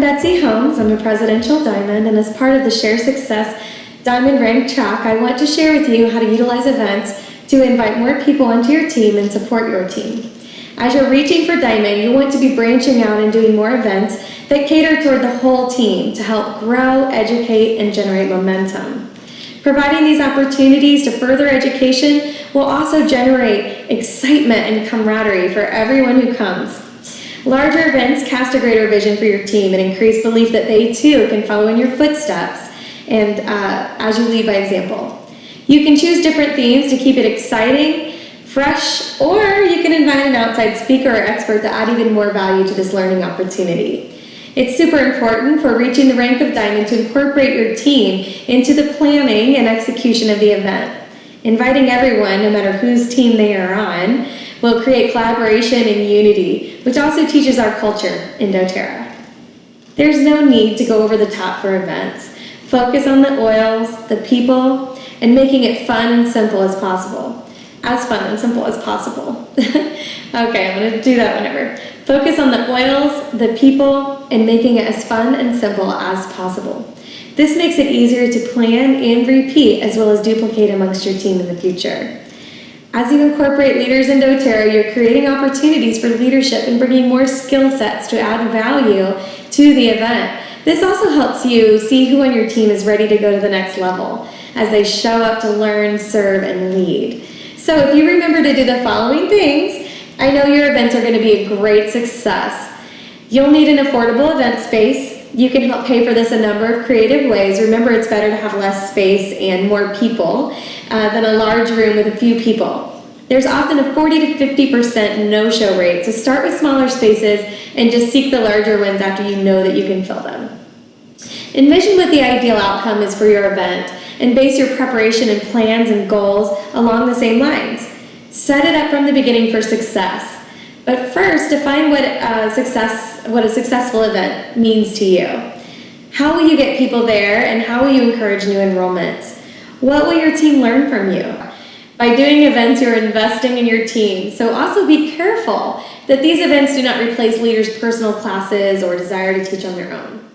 Betsy Holmes. I'm a Presidential Diamond, and as part of the Share Success Diamond Rank track, I want to share with you how to utilize events to invite more people onto your team and support your team. As you're reaching for Diamond, you want to be branching out and doing more events that cater toward the whole team to help grow, educate, and generate momentum. Providing these opportunities to further education will also generate excitement and camaraderie for everyone who comes. Larger events cast a greater vision for your team and increase belief that they too can follow in your footsteps and as you lead by example. You can choose different themes to keep it exciting, fresh, or you can invite an outside speaker or expert to add even more value to this learning opportunity. It's super important for reaching the rank of Diamond to incorporate your team into the planning and execution of the event. Inviting everyone, no matter whose team they are on, will create collaboration and unity, which also teaches our culture in doTERRA. There's no need to go over the top for events. Focus on the oils, the people, and making it fun and simple as possible. As fun and simple as possible. Okay, I'm going to do that whenever. Focus on the oils, the people, and making it as fun and simple as possible. This makes it easier to plan and repeat, as well as duplicate amongst your team in the future. As you incorporate leaders in doTERRA, you're creating opportunities for leadership and bringing more skill sets to add value to the event. This also helps you see who on your team is ready to go to the next level as they show up to learn, serve, and lead. So if you remember to do the following things, I know your events are going to be a great success. You'll need an affordable event space. You can help pay for this a number of creative ways. Remember, it's better to have less space and more people than a large room with a few people. There's often a 40 to 50% no-show rate, so start with smaller spaces and just seek the larger ones after you know that you can fill them. Envision what the ideal outcome is for your event and base your preparation and plans and goals along the same lines. Set it up from the beginning for success. But first, define what a successful event means to you. How will you get people there, and how will you encourage new enrollments? What will your team learn from you? By doing events, you're investing in your team. So also be careful that these events do not replace leaders' personal classes or desire to teach on their own.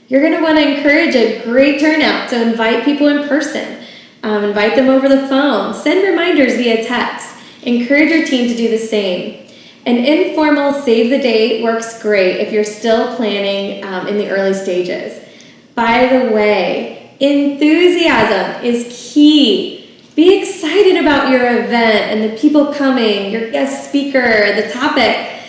You're going to want to encourage a great turnout, so invite people in person. Invite them over the phone. Send reminders via text. Encourage your team to do the same. An informal save the date works great if you're still planning in the early stages. By the way, enthusiasm is key. Be excited about your event and the people coming, your guest speaker, the topic.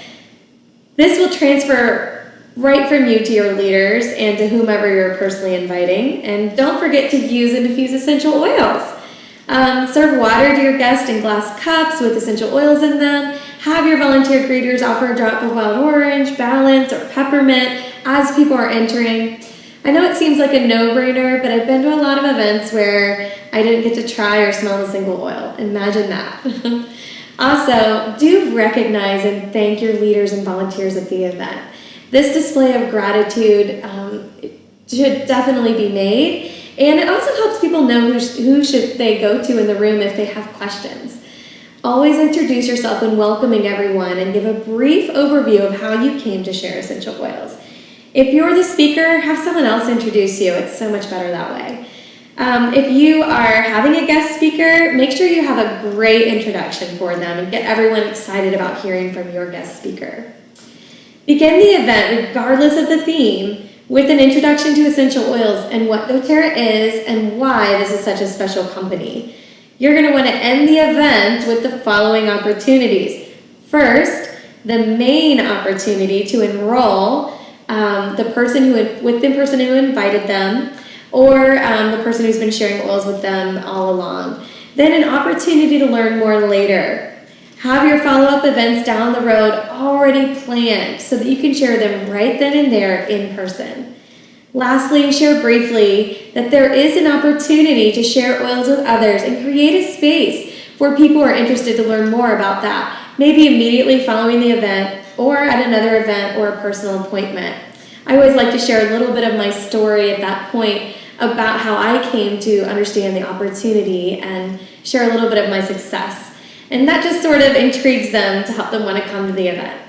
This will transfer right from you to your leaders and to whomever you're personally inviting. And don't forget to use and diffuse essential oils. Serve water to your guests in glass cups with essential oils in them. Have your volunteer greeters offer a drop of wild orange, balance, or peppermint as people are entering. I know it seems like a no-brainer, but I've been to a lot of events where I didn't get to try or smell a single oil. Imagine that. Also, do recognize and thank your leaders and volunteers at the event. This display of gratitude should definitely be made, and it also helps people know who should they go to in the room if they have questions. Always introduce yourself when welcoming everyone and give a brief overview of how you came to share essential oils. If you're the speaker, have someone else introduce you. It's so much better that way. If you are having a guest speaker, make sure you have a great introduction for them and get everyone excited about hearing from your guest speaker. Begin the event, regardless of the theme, with an introduction to essential oils and what doTERRA is and why this is such a special company. You're going to want to end the event with the following opportunities. First, the main opportunity to enroll the person who invited them, or the person who's been sharing oils with them all along. Then an opportunity to learn more later. Have your follow-up events down the road already planned so that you can share them right then and there in person. Lastly, share briefly that there is an opportunity to share oils with others and create a space where people are interested to learn more about that, maybe immediately following the event or at another event or a personal appointment. I always like to share a little bit of my story at that point about how I came to understand the opportunity and share a little bit of my success. And that just sort of intrigues them to help them want to come to the event.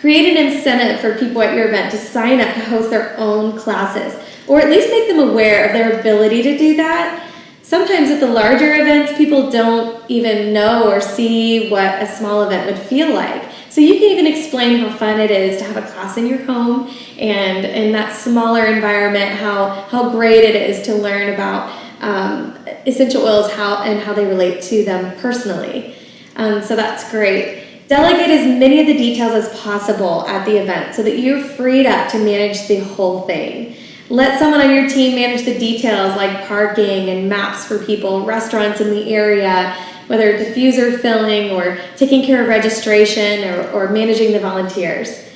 Create an incentive for people at your event to sign up to host their own classes, or at least make them aware of their ability to do that. Sometimes at the larger events, people don't even know or see what a small event would feel like. So you can even explain how fun it is to have a class in your home and in that smaller environment, how great it is to learn about essential oils and how they relate to them personally. So that's great. Delegate as many of the details as possible at the event so that you're freed up to manage the whole thing. Let someone on your team manage the details like parking and maps for people, restaurants in the area, whether diffuser filling or taking care of registration or managing the volunteers.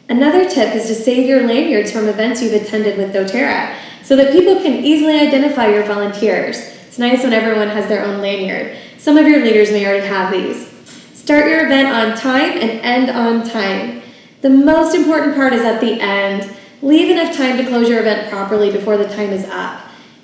Another tip is to save your lanyards from events you've attended with doTERRA so that people can easily identify your volunteers. It's nice when everyone has their own lanyard. Some of your leaders may already have these. Start your event on time and end on time. The most important part is at the end. Leave enough time to close your event properly before the time is up.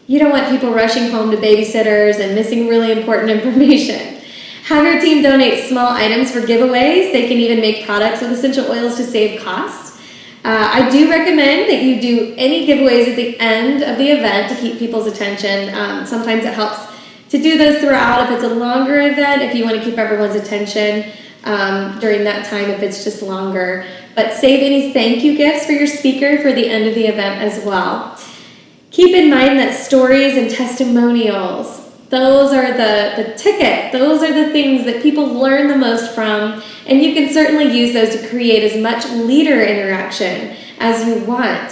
You don't want people rushing home to babysitters and missing really important information. Have your team donate small items for giveaways. They can even make products with essential oils to save costs. I do recommend that you do any giveaways at the end of the event to keep people's attention. Sometimes it helps to do those throughout if it's a longer event, if you want to keep everyone's attention during that time if it's just longer. But save any thank you gifts for your speaker for the end of the event as well. Keep in mind that stories and testimonials, those are the ticket. Those are the things that people learn the most from, and you can certainly use those to create as much leader interaction as you want.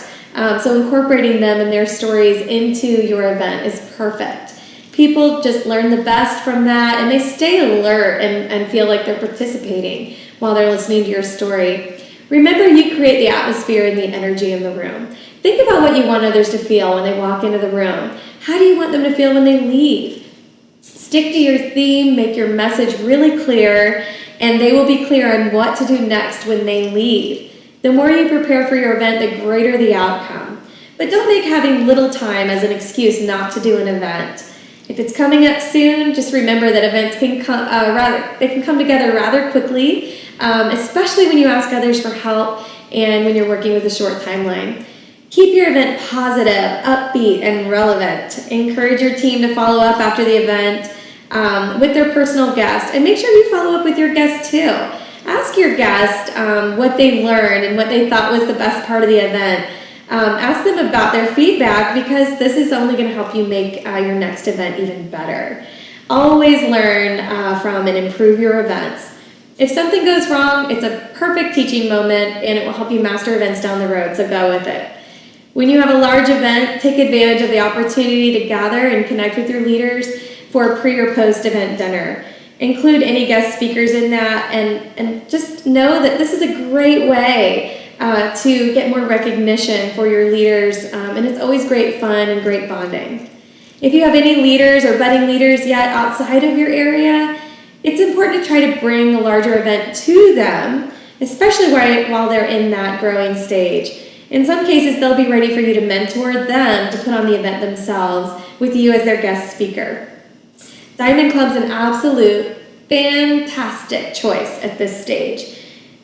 So incorporating them and their stories into your event is perfect. People just learn the best from that, and they stay alert and feel like they're participating while they're listening to your story. Remember, you create the atmosphere and the energy in the room. Think about what you want others to feel when they walk into the room. How do you want them to feel when they leave? Stick to your theme, make your message really clear, and they will be clear on what to do next when they leave. The more you prepare for your event, the greater the outcome. But don't make having little time as an excuse not to do an event. If it's coming up soon, just remember that events can come together rather quickly, especially when you ask others for help and when you're working with a short timeline. Keep your event positive, upbeat, and relevant. Encourage your team to follow up after the event with their personal guest, and make sure you follow up with your guests too. Ask your guest what they learned and what they thought was the best part of the event. Ask them about their feedback because this is only going to help you make your next event even better. Always learn from and improve your events. If something goes wrong, it's a perfect teaching moment and it will help you master events down the road, so go with it. When you have a large event, take advantage of the opportunity to gather and connect with your leaders for a pre or post event dinner. Include any guest speakers in that and just know that this is a great way to get more recognition for your leaders, and it's always great fun and great bonding. If you have any leaders or budding leaders yet outside of your area, it's important to try to bring a larger event to them, especially while they're in that growing stage. In some cases, they'll be ready for you to mentor them to put on the event themselves with you as their guest speaker. Diamond Club's an absolute fantastic choice at this stage.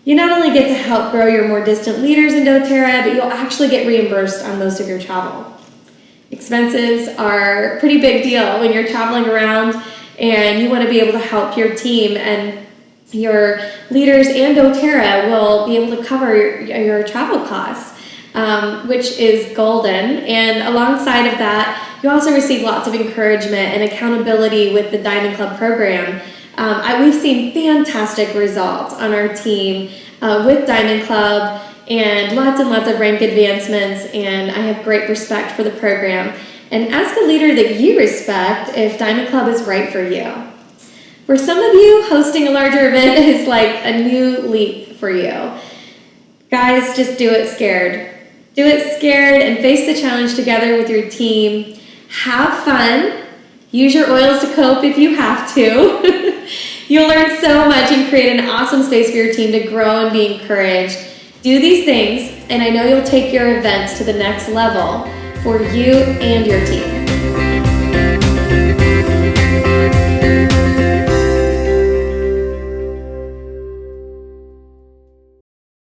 You not only get to help grow your more distant leaders in doTERRA, but you'll actually get reimbursed on most of your travel. Expenses are a pretty big deal when you're traveling around and you want to be able to help your team, and your leaders and doTERRA will be able to cover your travel costs, which is golden. And alongside of that, you also receive lots of encouragement and accountability with the Diamond Club program. We've seen fantastic results on our team with Diamond Club and lots of rank advancements, and I have great respect for the program. And ask a leader that you respect if Diamond Club is right for you. For some of you, hosting a larger event is like a new leap for you. Guys, just do it scared. Do it scared and face the challenge together with your team. Have fun. Use your oils to cope if you have to. You'll learn so much and create an awesome space for your team to grow and be encouraged. Do these things, and I know you'll take your events to the next level for you and your team.